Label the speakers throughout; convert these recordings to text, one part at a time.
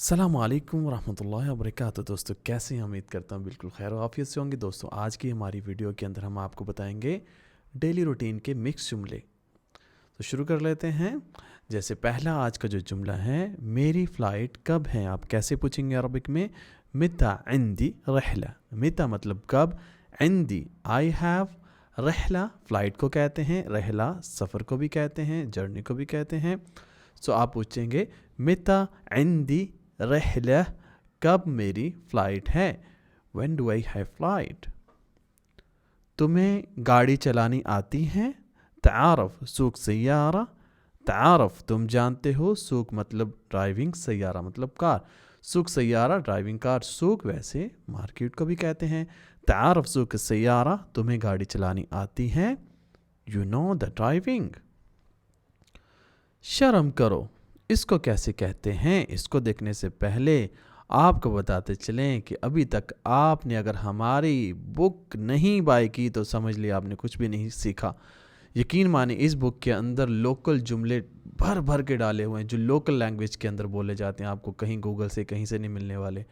Speaker 1: السلام علیکم ورحمۃ اللہ وبرکاتہ۔ دوستوں کیسے ہیں؟ امید کرتا ہوں بالکل خیر و عافیت سے ہوں گے۔ دوستوں آج کی ہماری ویڈیو کے اندر ہم آپ کو بتائیں گے ڈیلی روٹین کے مکس جملے۔ تو شروع کر لیتے ہیں۔ جیسے پہلا آج کا جو جملہ ہے، میری فلائٹ کب ہے؟ آپ کیسے پوچھیں گے عربک میں؟ متى عندي رحلہ۔ متى مطلب کب، عندي آئی ہیو، رحلہ فلائٹ کو کہتے ہیں، رحلہ سفر کو بھی کہتے ہیں، جرنی کو بھی کہتے ہیں۔ سو آپ پوچھیں گے متى عندي رحلہ، کب میری فلائٹ ہے؟ when do I have flight؟ تمہیں گاڑی چلانی آتی ہے؟ تعارف سوق سیارہ، تعارف تم جانتے ہو، سوق مطلب ڈرائیونگ، سیارہ مطلب کار، سوق سیارہ ڈرائیونگ کار، سوق ویسے مارکیٹ کو بھی کہتے ہیں۔ تعارف سوق سیارہ، تمہیں گاڑی چلانی آتی ہے، you know the driving۔ شرم کرو، اس کو کیسے کہتے ہیں؟ اس کو دیکھنے سے پہلے آپ کو بتاتے چلیں کہ ابھی تک آپ نے اگر ہماری بک نہیں بائی کی تو سمجھ لیا آپ نے کچھ بھی نہیں سیکھا۔ یقین مانیں اس بک کے اندر لوکل جملے بھر بھر کے ڈالے ہوئے ہیں جو لوکل لینگویج کے اندر بولے جاتے ہیں، آپ کو کہیں گوگل سے کہیں سے نہیں ملنے والے،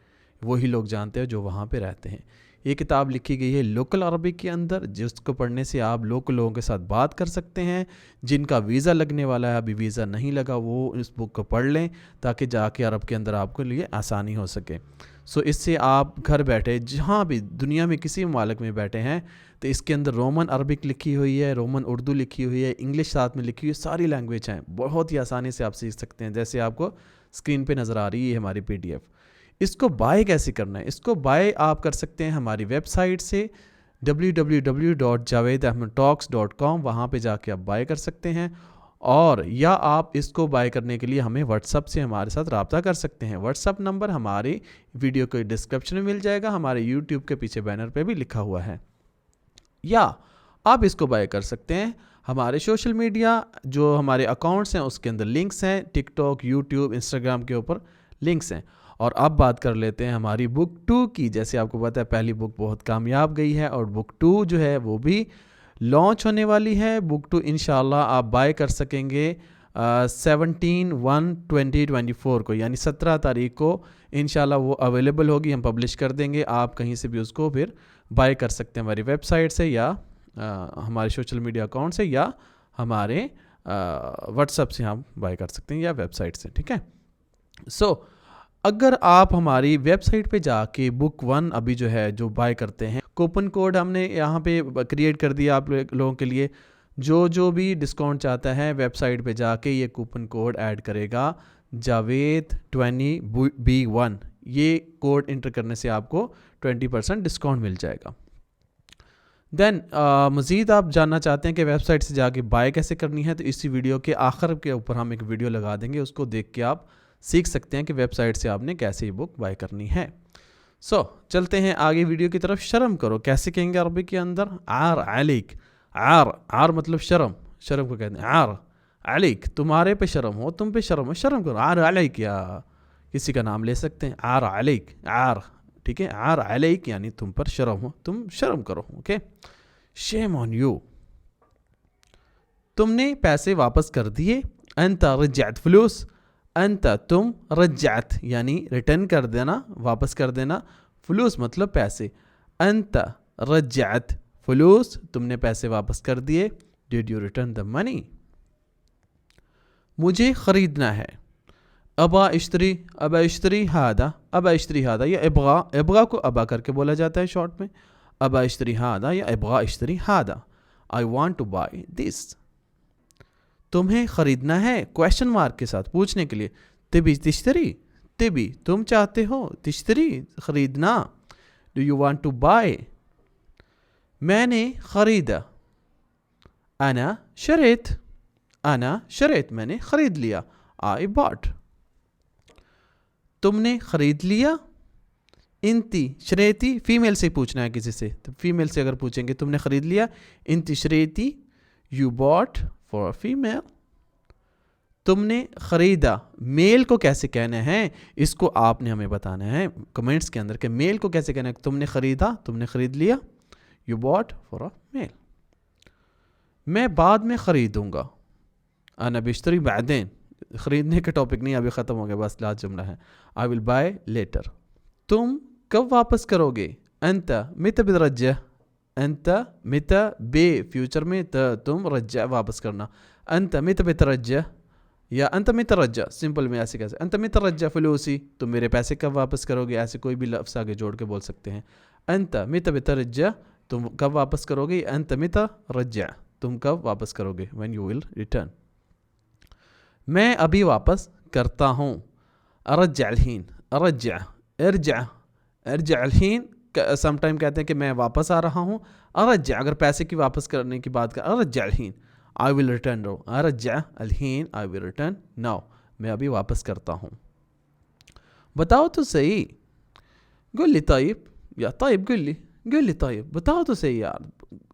Speaker 1: وہی لوگ جانتے ہیں جو وہاں پہ رہتے ہیں۔ یہ کتاب لکھی گئی ہے لوکل عربک کے اندر، جس کو پڑھنے سے آپ لوکل لوگوں کے ساتھ بات کر سکتے ہیں۔ جن کا ویزا لگنے والا ہے، ابھی ویزا نہیں لگا، وہ اس بک کو پڑھ لیں تاکہ جا کے عرب کے اندر آپ کے لیے آسانی ہو سکے۔ اس سے آپ گھر بیٹھے جہاں بھی دنیا میں کسی ممالک میں بیٹھے ہیں تو اس کے اندر رومن عربک لکھی ہوئی ہے، رومن اردو لکھی ہوئی ہے، انگلش ساتھ میں لکھی ہوئی ہے، ساری لینگویج ہیں، بہت ہی آسانی سے آپ سیکھ سکتے ہیں۔ جیسے آپ کو اسکرین پہ نظر آ رہی ہے ہماری PDF۔ اس کو بائی کیسے کرنا ہے؟ اس کو بائی آپ کر سکتے ہیں ہماری ویب سائٹ سے www.javedahmedtalks.com، وہاں پہ جا کے آپ بائی کر سکتے ہیں، اور یا آپ اس کو بائی کرنے کے لیے ہمیں واٹس ایپ سے ہمارے ساتھ رابطہ کر سکتے ہیں۔ واٹس ایپ نمبر ہماری ویڈیو کے ڈسکرپشن میں مل جائے گا، ہمارے YouTube کے پیچھے بینر پہ بھی لکھا ہوا ہے۔ یا آپ اس کو بائی کر سکتے ہیں ہمارے سوشل میڈیا جو ہمارے اکاؤنٹس ہیں اس کے اندر لنکس ہیں، ٹک ٹاک، یوٹیوب، انسٹاگرام کے اوپر لنکس ہیں۔ اور اب بات کر لیتے ہیں ہماری بک 2 کی۔ جیسے آپ کو پتہ ہے پہلی بک بہت کامیاب گئی ہے، اور بک 2 جو ہے وہ بھی لانچ ہونے والی ہے۔ بک 2 انشاءاللہ آپ بائی کر سکیں گے 17/1/2024 کو، یعنی 17 تاریخ کو انشاءاللہ وہ اویلیبل ہوگی، ہم پبلش کر دیں گے۔ آپ کہیں سے بھی اس کو پھر بائی کر سکتے ہیں، ہماری ویب سائٹ سے یا ہمارے سوشل میڈیا اکاؤنٹ سے، یا ہمارے واٹس ایپ سے ہم بائی کر سکتے ہیں، یا ویب سائٹ سے، ٹھیک ہے۔ اگر آپ ہماری ویب سائٹ پہ جا کے بک 1 ابھی جو ہے جو بائی کرتے ہیں، کوپن کوڈ ہم نے یہاں پہ کریٹ کر دیا آپ لوگوں کے لیے۔ جو بھی ڈسکاؤنٹ چاہتا ہے ویب سائٹ پہ جا کے یہ کوپن کوڈ ایڈ کرے گا، جاوید20B1، یہ کوڈ انٹر کرنے سے آپ کو 20% ڈسکاؤنٹ مل جائے گا۔ دین مزید آپ جاننا چاہتے ہیں کہ ویب سائٹ سے جا کے بائی کیسے کرنی ہے، تو اسی ویڈیو کے آخر کے اوپر ہم ایک ویڈیو لگا دیں گے، اس کو دیکھ کے آپ سیکھ سکتے ہیں کہ ویب سائٹ سے آپ نے کیسے یہ بک بائی کرنی ہے۔ چلتے ہیں آگے ویڈیو کی طرف۔ شرم کرو کیسے کہیں گے عربی کے اندر؟ عار علیک، عار مطلب شرم، شرم کو کہتے ہیں عار علیک، تمہارے پہ شرم ہو، تم پہ شرم ہو، شرم کرو، عار علیک، یا کسی کا نام لے سکتے ہیں، عار علیک، عار، ٹھیک ہے، عار علیک یعنی تم پر شرم ہو، تم شرم کرو، اوکے۔ شیم آن یو، تم نے پیسے واپس کر دیے، انت رجعت فلوس، انت تم، رجعت یعنی ریٹرن کر دینا، واپس کر دینا، فلوس مطلب پیسے، انت رجعت فلوس، تم نے پیسے واپس کر دیے، ڈیڈ یو ریٹرن دا منی۔ مجھے خریدنا ہے، ابا اشتری، ابا اشتری ہادا، ابا اشتری ہادا، یا ابغا کو ابا کر کے بولا جاتا ہے شارٹ میں، ابا اشتری ہادا یا ابغا اشتری ہادا، I want to buy this. تمہیں خریدنا ہے، کویشچن مارک کے ساتھ پوچھنے کے لیے، تبی تشتری، تبی تم چاہتے ہو، تشتری خریدنا، do you want to buy. میں نے خریدا، انا شریت، انا شریت میں نے خرید لیا، آئی باٹ۔ تم نے خرید لیا، انتی شریتی، فیمیل سے پوچھنا ہے کسی سے، تو فیمیل سے اگر پوچھیں گے تم نے خرید لیا، انتی شریتی، you bought for a female. تم نے خریدا، میل کو کیسے کہنا ہے اس کو آپ نے ہمیں بتانا ہے کمنٹس کے اندر کہ میل کو کیسے کہنا ہے۔ تم نے خریدا، تم نے خرید لیا، یو باٹ فار اے میل۔ میں بعد میں خریدوں گا، انا بشتری بعدین، ख़रीदने का टॉपिक नहीं, अभी ख़त्म हो गया, बस लास्ट जुमला है. I will buy later. तुम कब वापस करोगे. अंत मित बिरज्जा. अंत मित बे फ्यूचर में, तुम रज्जा वापस करना. अंत मित बितरज्जा या अंत मित रज्जा, सिंपल में ऐसे कैसे. अंत मित रज्जा फलूसी, तुम मेरे पैसे कब वापस करोगे. ऐसे कोई भी लफ्ज़ आगे जोड़ के बोल सकते हैं. अंत मित बितरज्जा, तुम कब वापस करोगे. अंत मित रज्जा, तुम कब वापस करोगे. When you will return. मैं अभी वापस करता हूँ. अरज्जा अलहीन. अरज्जा इरजा. इरजा अलहीन समटाइम कहते हैं कि मैं वापस आ रहा हूँ. अरज्जा अगर पैसे की वापस करने की बात कर. अरज्जा अलहीन आई विल रिटर्न नाउ. अरज्जा अलहीन आई विल रिटर्न नाउ, मैं अभी वापस करता हूँ. बताओ तो सही. गुल्ली ताइब या ताइब गुल्ली. गुल्ली ताइब, बताओ तो सही यार.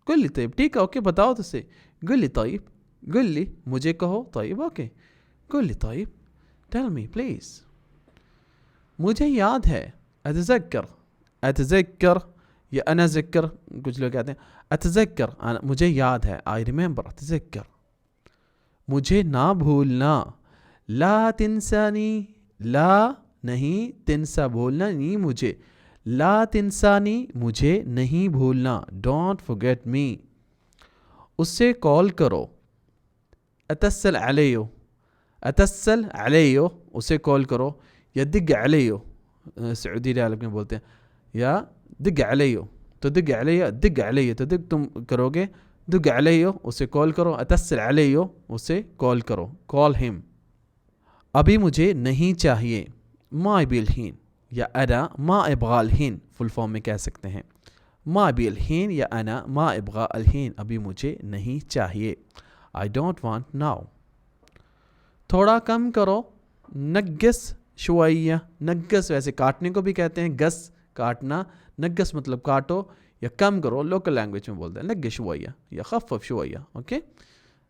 Speaker 1: गुल्ली ताइब, ठीक है ओके, बताओ तो सही. गुल्ली ताइब. गुल्ली मुझे कहो. ताइब ओके. गुल्ली ताइब टेल मी प्लीज. मुझे याद है. अतज़क्कर. अतज़क्कर या अना ज़क्कर, कुछ लोग कहते हैं. अतज़क्कर मुझे याद है. I remember. अतज़क्कर मुझे ना भूलना. ला तिनसानी. ला नहीं, तिनसा भूलना, नहीं मुझे. ला तिनसानी मुझे नहीं भूलना. Don't forget me. उससे कॉल करो. अतस्सल अलैयो. अतस्सल अलैयो उसे कॉल करो. या दिग अलैयो, सऊदी अरब में बोलते हैं. या दिग अलैयो, तो दिग अलैयो. दिग अलैयो तो दिग तुम करोगे. दिग अलैयो उसे कॉल करो. अतस्सल अलैयो उसे कॉल करो. Call him. अभी मुझे नहीं चाहिए. मा बिलहीन या अना मा इबगा अलहीन फुल फॉर्म में कह सकते हैं. मा बिलहीन या अना मा इबगा अलहीन, अभी मुझे नहीं चाहिए. I don't want now. थोड़ा कम करो. नग्गस शुवैया. नग्गस वैसे काटने को भी कहते हैं. गस काटना. नग्गस मतलब काटो या कम करो. लोकल लैंग्वेज में बोलते हैं नग्गस शुवैया या खफ़फ़ शुवैया. Okay,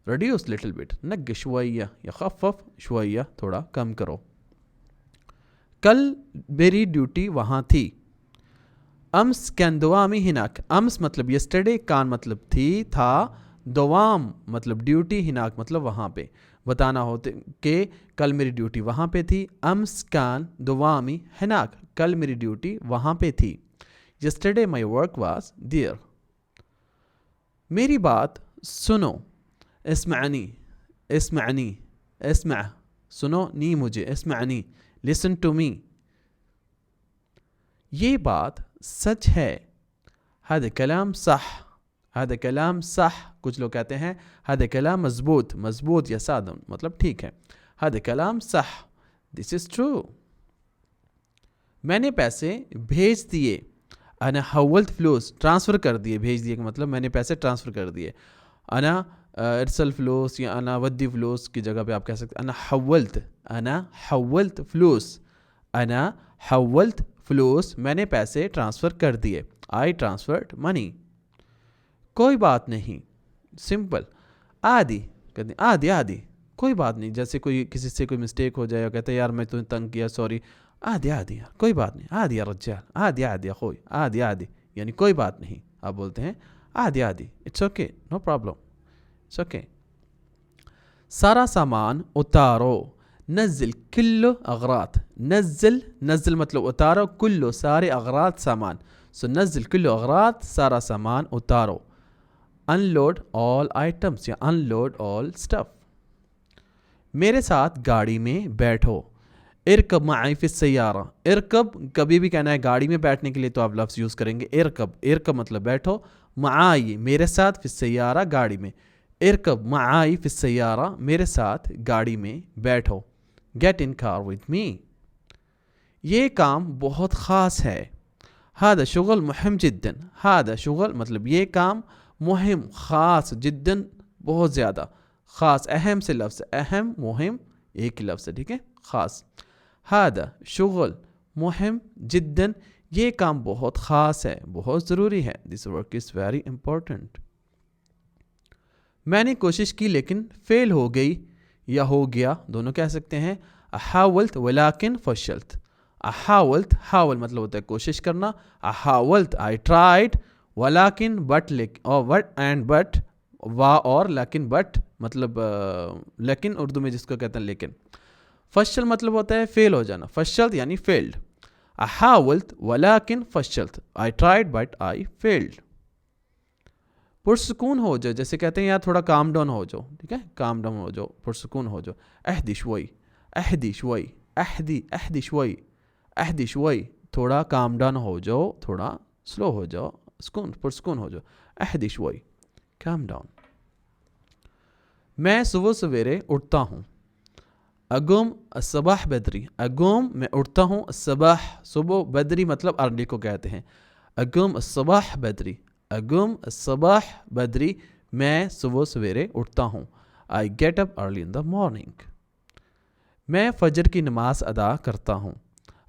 Speaker 1: reduce little bit. नग्गस शुवैया या खफ़फ़ शुवैया, थोड़ा कम करो. कल मेरी ड्यूटी वहाँ थी. अम्स कैन दवामी हिनाक. अम्स मतलब यस्टरडे, कान मतलब थी था, दवाम मतलब ड्यूटी, हिनाक मतलब वहाँ पे. बताना होते कि कल मेरी ड्यूटी वहाँ पे थी. अम्स कान दवामी हिनाक, कल मेरी ड्यूटी वहाँ पे थी. Yesterday my work was there. मेरी बात सुनो. इस्मानी. इस्मानी इस्मा सुनो, नी मुझे. इस्मानी लिसन टू मी. ये बात सच है. हद कलाम सह. हद कलाम सह, कुछ लोग कहते हैं हद कलाम मजबूत. मजबूत या सादम मतलब ठीक है. हद कलाम सह, दिस इज ट्रू. मैंने पैसे भेज दिए. अना हवल्त फ्लूस, ट्रांसफ़र कर दिए. भेज दिए का मतलब मैंने पैसे ट्रांसफ़र कर दिए. अना इरसल फ्लूस या अना वद्दी फ्लूस की जगह पे आप कह सकते हैं अना हवल्त. अना हवल्त फ्लूस. अना हवल्त फ्लूस, मैंने पैसे ट्रांसफ़र कर दिए. आई ट्रांसफर्ड मनी. कोई बात नहीं. सिंपल. आदि कहते हैं. आदि आदि कोई बात नहीं. जैसे कोई किसी से कोई मिस्टेक हो जाए और कहते हैं यार मैं तुम्हें तंग किया, सॉरी. आदि आदि यार कोई बात नहीं. आदि यार रज्जाल. आदि आदि अखोई. आदि आदि यानी कोई बात नहीं. आप बोलते हैं आदि आदि. It's okay, no problem, it's okay. सारा सामान उतारो. नज़िल कुल्लो अगरात. नज़िल, नज़िल मतलब उतारो. कुल्लो सारे, अगरात सामान. सो नज़िल कुल्लो अगरात, सारा सामान उतारो. अनलोड ऑल आइटम्स या अनलोड ऑल स्टफ. मेरे साथ गाड़ी में बैठो. इरकब माई फिस सैयारा. इरकब कभी भी कहना है गाड़ी में बैठने के लिए तो आप लफ्ज़ यूज़ करेंगे इरकब. इरकब मतलब बैठो. माई मेरे साथ, फिस सैयारा गाड़ी में. इरकब माई फिस सैयारा, मेरे साथ गाड़ी में बैठो. Get in car with me. ये काम बहुत ख़ास है. हादा शुगल मुहिम जिद्दन. हादा शुगल मतलब ये काम, मुहिम ख़ास, जिद्दन बहुत ज़्यादा, ख़ास अहम से लफ्ज़. अहम मुहिम एक ही लफ्ज़ है, ठीक है. ख़ास. हादा शुगल मुहिम जिद्दन, ये काम बहुत ख़ास है, बहुत ज़रूरी है. This work is very important. मैंने कोशिश की लेकिन फ़ेल हो गई या हो गया, दोनों कह सकते हैं. अहावल्त वलाकिन फशल्त. अहावल्त, हावल मतलब होता है कोशिश करना. अहावल्त आई ट्राइड. वलाकिन बट, और बट एंड बट, वा और लेकिन, बट मतलब लेकिन उर्दू में जिसको कहते हैं लेकिन. फशल मतलब होता है फेल हो जाना, फशल यानी फेल्ड. I حاولت ولكن फशलत, I tried but I failed. पुरसकून हो जाओ, जैसे कहते हैं यार थोड़ा काम डाउन हो जाओ, ठीक है, काम डाउन हो जाओ, पुरसकून हो जाओ. اهدي شوي, اهدي شوي, اهدي شوي, اهدي شوي, थोड़ा काम डाउन हो जाओ, थोड़ा स्लो हो जाओ, सुकून पुरसकून हो जाओ. اهدي شوي, calm down. मैं सुबह सवेरे उठता हूँ. अगुम असबाह बदरी, अगुम मैं उठता हूँ, असबाह सुबह, बदरी मतलब अर्ली को कहते हैं. अगुम असबाह बदरी, अगुम असबाह बदरी, मैं सुबह सवेरे उठता हूँ. I get up early in the morning. मैं फजर की नमाज अदा करता हूँ.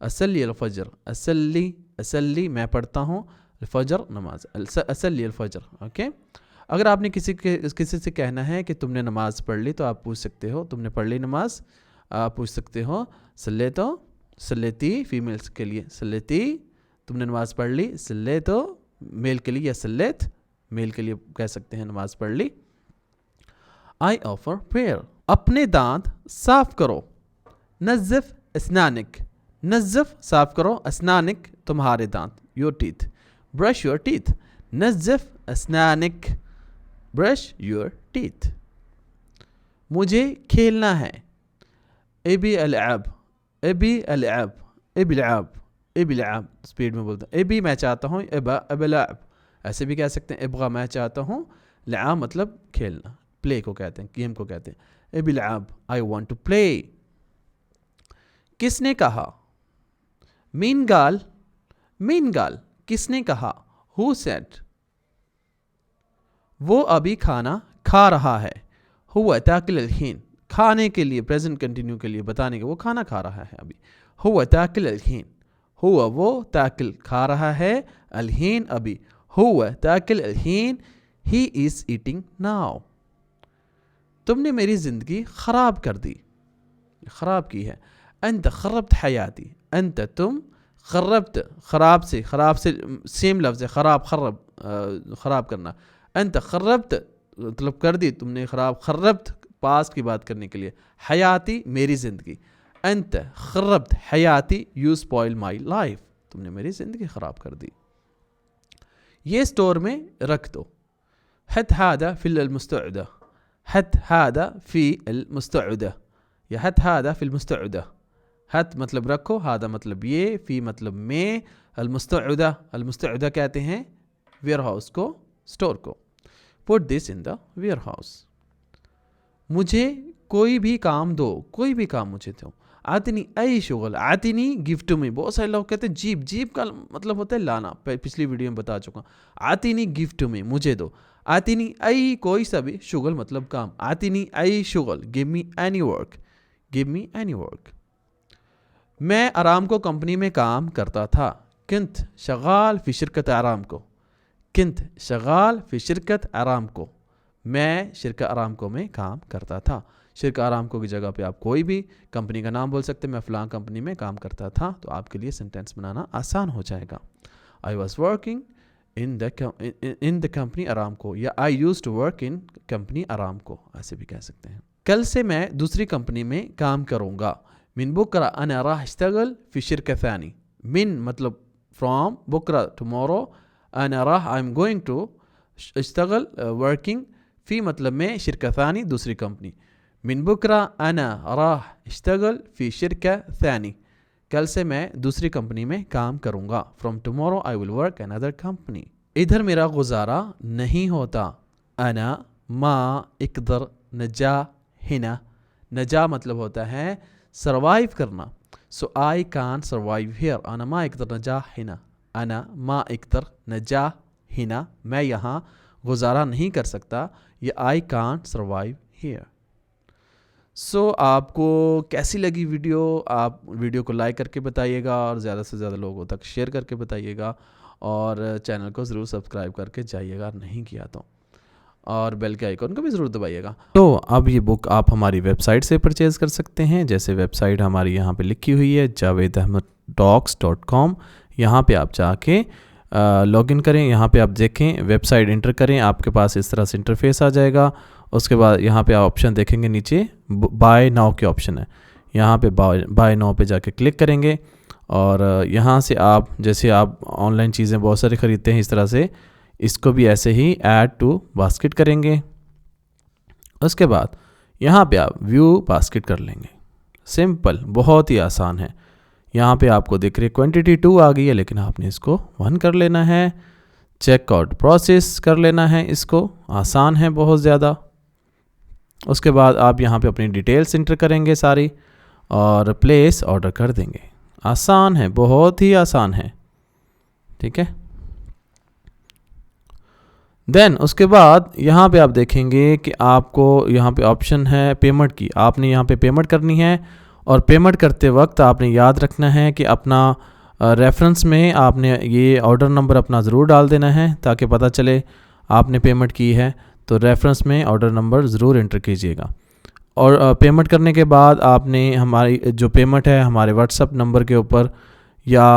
Speaker 1: असली अलफजर, असली असली मैं पढ़ता हूँ, फजर नमाज, असली अलफजर. ओके, अगर आपने किसी से कहना है कि तुमने नमाज पढ़ ली, तो आप पूछ सकते हो तुमने पढ़ ली नमाज. आप पूछ सकते हो सल्ले तो, सल्लेती फीमेल्स के लिए, सल्लेती तुमने नमाज पढ़ ली, सल्ले तो मेल के लिए, या सल्लेत मेल के लिए कह सकते हैं नमाज पढ़ ली. I offer prayer. अपने दांत साफ करो. नज़्ज़िफ़ अस्नानिक, नज़्ज़िफ़ साफ करो, अस्नानिक तुम्हारे दांत, your teeth. Brush your teeth, नज़्ज़िफ़ अस्नानिक, ब्रश योर टीथ. मुझे खेलना है. एबी अलअब, एबी अलअब, एबी अलअब, एबी अलअब, स्पीड में बोलता हूँ. एबी मैं चाहता हूँ, एबा अबलअब, ऐसे भी कह सकते हैं. एबगा मैं चाहता हूँ, लआ मतलब खेलना, प्ले को कहते हैं, गेम को कहते हैं. एबी अलअब, आई वांट टू प्ले. किसने कहा. मीन गाल, मीन गाल किसने कहा. Who said. वो अभी खाना खा रहा है. हुआ ताकिल अलहीन, खाने के लिए, प्रेजेंट कंटिन्यू के लिए बताने के, वो खाना खा रहा है अभी. हुआ ताकिल अलहीन, हुआ वो ताकिल खा रहा है, अलहीन अभी. हुआ ताकिल अलहीन, ही इज ईटिंग नाउ. तुमने मेरी जिंदगी खराब कर दी, खराब की है. अंत खरबत हयाती, अंत तुम, खरबत खराब से, खराब से सेम लफ्ज़ है, खराब खरब खराब करना. अंत खरबत मतलब कर दी तुमने खराब, खरबत पास की बात करने के लिए. हयाती मेरी ज़िंदगी. अंत खरबत हयाती, यू स्पॉइल माई लाइफ, तुमने मेरी ज़िंदगी ख़राब कर दी. ये स्टोर में रख दो. हत हादा फिल अलमुस्तउदा, हत हादा फी अलमुस्तउदा, या हत हादा फिल मुस्तउदा. हत मतलब रखो, हादा मतलब ये, फी मतलब में, अलमुस्तउदा, अलमुस्तउदा कहते हैं वेयर हाउस को, स्टोर को. Put this in the warehouse. मुझे कोई भी काम दो, कोई भी काम मुझे दो. आतिनी आई शुगल, आतिनी गिफ्ट में, बहुत सारे लोग कहते हैं जीप, जीप का मतलब होता है लाना, पिछली वीडियो में बता चुका. आतिनी गिफ्ट में, मुझे दो. आतिनी आई कोई सा भी, शुगल मतलब काम. आतिनी आई शुगल, give me any work, give me any work. मैं आरामको कंपनी में काम करता था. किंत शगाल फी शिरकत आरामको, किंत शगाल फी शिरकत आरामको, मैं शिरका आरामको में काम करता था. शिरका आरामको की जगह पे आप कोई भी कंपनी का नाम बोल सकते हैं. मैं फ़लाँ कंपनी में काम करता था, तो आपके लिए सेंटेंस बनाना आसान हो जाएगा. I was working in the company Aramco, या I used to work in company Aramco, ऐसे भी कह सकते हैं. कल से मैं दूसरी कंपनी में काम करूँगा. मिन बुकरा अना राह अश्तगल फी शिरका थानी. मिन मतलब फ्रॉम, बुकरा टुमारो, अना राह आई एम गोइंग टू, अश्तगल वर्किंग, फी मतलब में, शिरका थानी दूसरी कंपनी. मिन बुकरा अना राह अश्तगल फी शिरका थानी, कल से मैं दूसरी कंपनी में काम करूँगा. From tomorrow I will work another company. इधर मेरा गुजारा नहीं होता. अना मा इकदर नजा हिना, नजा मतलब होता है सर्वाइव करना. सो आई कान सर्वाइव हियर. अना मा इकदर नजा हिना, अना मा इकदर नजा हिना, मैं यहाँ गुजारा नहीं कर सकता, ये आई कान सर्वाइव हियर. सो आपको कैसी लगी वीडियो, आप वीडियो को लाइक करके बताइएगा, और ज़्यादा से ज़्यादा लोगों तक शेयर करके बताइएगा, और चैनल को ज़रूर सब्सक्राइब करके जाइएगा नहीं किया तो, और बेल के आइकॉन को भी ज़रूर दबाइएगा. तो अब ये बुक आप हमारी वेबसाइट से परचेज़ कर सकते हैं. जैसे वेबसाइट हमारी यहाँ पे लिखी हुई है JavedAhmadTalks.com. यहाँ पे आप जाके लॉगिन करें. यहाँ पे आप देखें, वेबसाइट इंटर करें, आपके पास इस तरह से इंटरफेस आ जाएगा. उसके बाद यहाँ पे आप ऑप्शन देखेंगे, नीचे बाय नाउ के ऑप्शन है, यहाँ पे बाय नाउ पे जाके क्लिक करेंगे اور یہاں سے آپ جیسے آپ آن لائن چیزیں بہت سارے خریدتے ہیں اس طرح سے اس کو بھی ایسے ہی ایڈ ٹو باسکٹ کریں گے. اس کے بعد یہاں پہ آپ ویو باسکٹ کر لیں گے. سمپل، بہت ہی آسان ہے. یہاں پہ آپ کو دیکھ رہے کوانٹٹی 2 آ گئی ہے لیکن آپ نے اس کو 1 کر لینا ہے. چیک آؤٹ پروسیس کر لینا ہے. اس کو آسان ہے بہت زیادہ. اس کے بعد آپ یہاں پہ اپنی ڈیٹیلز انٹر کریں گے ساری اور پلیس آرڈر کر دیں گے. آسان ہے، بہت ہی آسان ہے. ٹھیک ہے. دین اس کے بعد یہاں پہ آپ دیکھیں گے کہ آپ کو یہاں پہ آپشن ہے پیمنٹ کی. آپ نے یہاں پہ پیمنٹ کرنی ہے اور پیمنٹ کرتے وقت آپ نے یاد رکھنا ہے کہ اپنا ریفرنس میں آپ نے یہ آرڈر نمبر اپنا ضرور ڈال دینا ہے تاکہ پتہ چلے آپ نے پیمنٹ کی ہے. تو ریفرنس میں آرڈر نمبر ضرور انٹر کیجیے گا. اور پیمنٹ کرنے کے بعد آپ نے ہماری جو پیمنٹ ہے ہمارے واٹس ایپ نمبر کے اوپر یا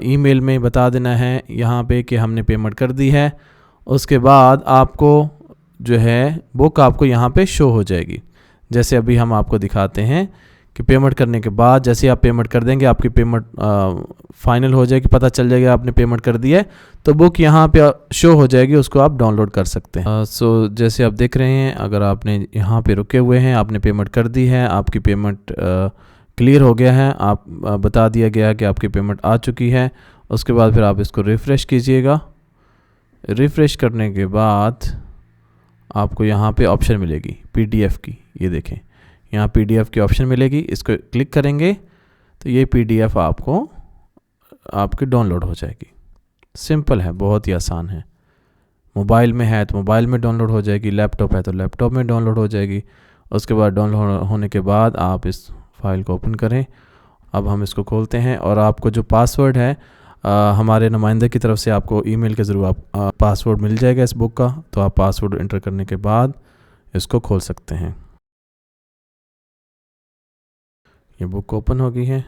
Speaker 1: ای میل میں بتا دینا ہے یہاں پہ کہ ہم نے پیمنٹ کر دی ہے. اس کے بعد آپ کو جو ہے بک آپ کو یہاں پہ شو ہو جائے گی. جیسے ابھی ہم آپ کو دکھاتے ہیں کہ پیمنٹ کرنے کے بعد جیسے آپ پیمنٹ کر دیں گے آپ کی پیمنٹ فائنل ہو جائے گی، پتہ چل جائے گا آپ نے پیمنٹ کر دی ہے تو بک یہاں پہ شو ہو جائے گی. اس کو آپ ڈاؤن لوڈ کر سکتے ہیں. سو جیسے آپ دیکھ رہے ہیں اگر آپ نے یہاں پہ رکے ہوئے ہیں، آپ نے پیمنٹ کر دی ہے، آپ کی پیمنٹ کلیئر ہو گیا ہے، آپ بتا دیا گیا کہ آپ کی پیمنٹ آ چکی ہے. اس کے بعد پھر آپ اس کو ریفریش کیجئے گا. ریفریش کرنے کے بعد آپ کو یہاں پہ آپشن ملے گی پی ڈی ایف کی. یہ دیکھیں یہاں پی ڈی ایف کی آپشن ملے گی. اس کو کلک کریں گے تو یہ پی ڈی ایف آپ کو آپ کی ڈاؤن لوڈ ہو جائے گی. سمپل ہے، بہت ہی آسان ہے. موبائل میں ہے تو موبائل میں ڈاؤن لوڈ ہو جائے گی، لیپ ٹاپ ہے تو لیپ ٹاپ میں ڈاؤن لوڈ ہو جائے گی. اس کے بعد ڈاؤن لوڈ ہونے کے بعد آپ اس فائل کو اوپن کریں. اب ہم اس کو کھولتے ہیں اور آپ کو جو پاسورڈ ہے ہمارے نمائندے کی طرف سے آپ کو ای میل کے ذریعے پاسورڈ مل جائے گا اس بک کا. تو آپ پاسورڈ انٹر کرنے کے بعد اس کو کھول سکتے ہیں. یہ بک اوپن ہو گئی ہے.